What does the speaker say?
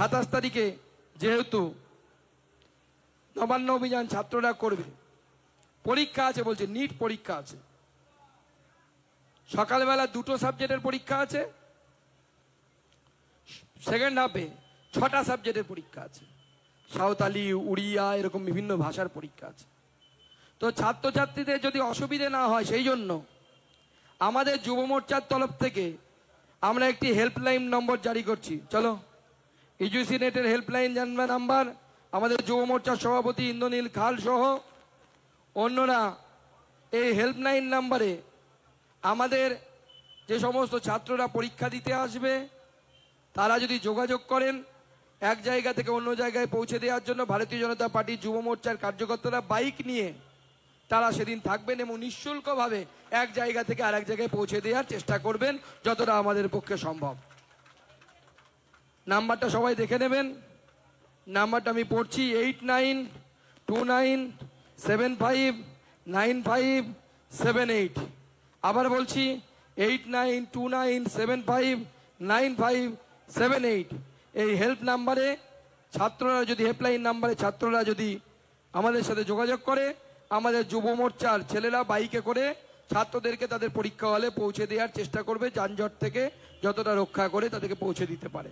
27 তারিখে যেহেতু নবান্ন অভিযান ছাত্ররা করবে, পরীক্ষা আছে, বলছে নিট পরীক্ষা আছে, সকালবেলা 2টো সাবজেক্টের পরীক্ষা আছে, সেকেন্ড হাফে 6টা সাবজেক্টের পরীক্ষা আছে, সাঁওতালি, উড়িয়া, এরকম বিভিন্ন ভাষার পরীক্ষা আছে। তো ছাত্রছাত্রীদের যদি অসুবিধে না হয় সেই জন্য আমাদের যুব মোর্চার তরফ থেকে আমরা একটি হেল্পলাইন নম্বর জারি করছি। চলো, ইউজিসি নেটের হেল্পলাইন জানবে নাম্বার, আমাদের যুব মোর্চার সভাপতি ইন্দ্রনীল খাল সহ অন্যরা এই হেল্পলাইন নাম্বারে আমাদের যে সমস্ত ছাত্ররা পরীক্ষা দিতে আসবে তারা যদি যোগাযোগ করেন, এক জায়গা থেকে অন্য জায়গায় পৌঁছে দেওয়ার জন্য ভারতীয় জনতা পার্টি যুব মোর্চার কার্যকর্তারা বাইক নিয়ে তারা সেদিন থাকবেন এবং নিঃশুল্কভাবে এক জায়গা থেকে আরেক জায়গায় পৌঁছে দেওয়ার চেষ্টা করবেন যতটা আমাদের পক্ষে সম্ভব। নাম্বারটা সবাই দেখে নেবেন। নাম্বারটা আমি পড়ছি 8929759578। আবার বলছি 8929759578। এই হেল্প নাম্বারে ছাত্ররা যদি, হেল্পলাইন নাম্বারে ছাত্ররা যদি আমাদের সাথে যোগাযোগ করে, আমাদের যুব মোর্চার ছেলেরা বাইকে করে ছাত্রদেরকে তাদের পরীক্ষা হলে পৌঁছে দেওয়ার চেষ্টা করবে, যানজট থেকে যতটা রক্ষা করে তাদেরকে পৌঁছে দিতে পারে।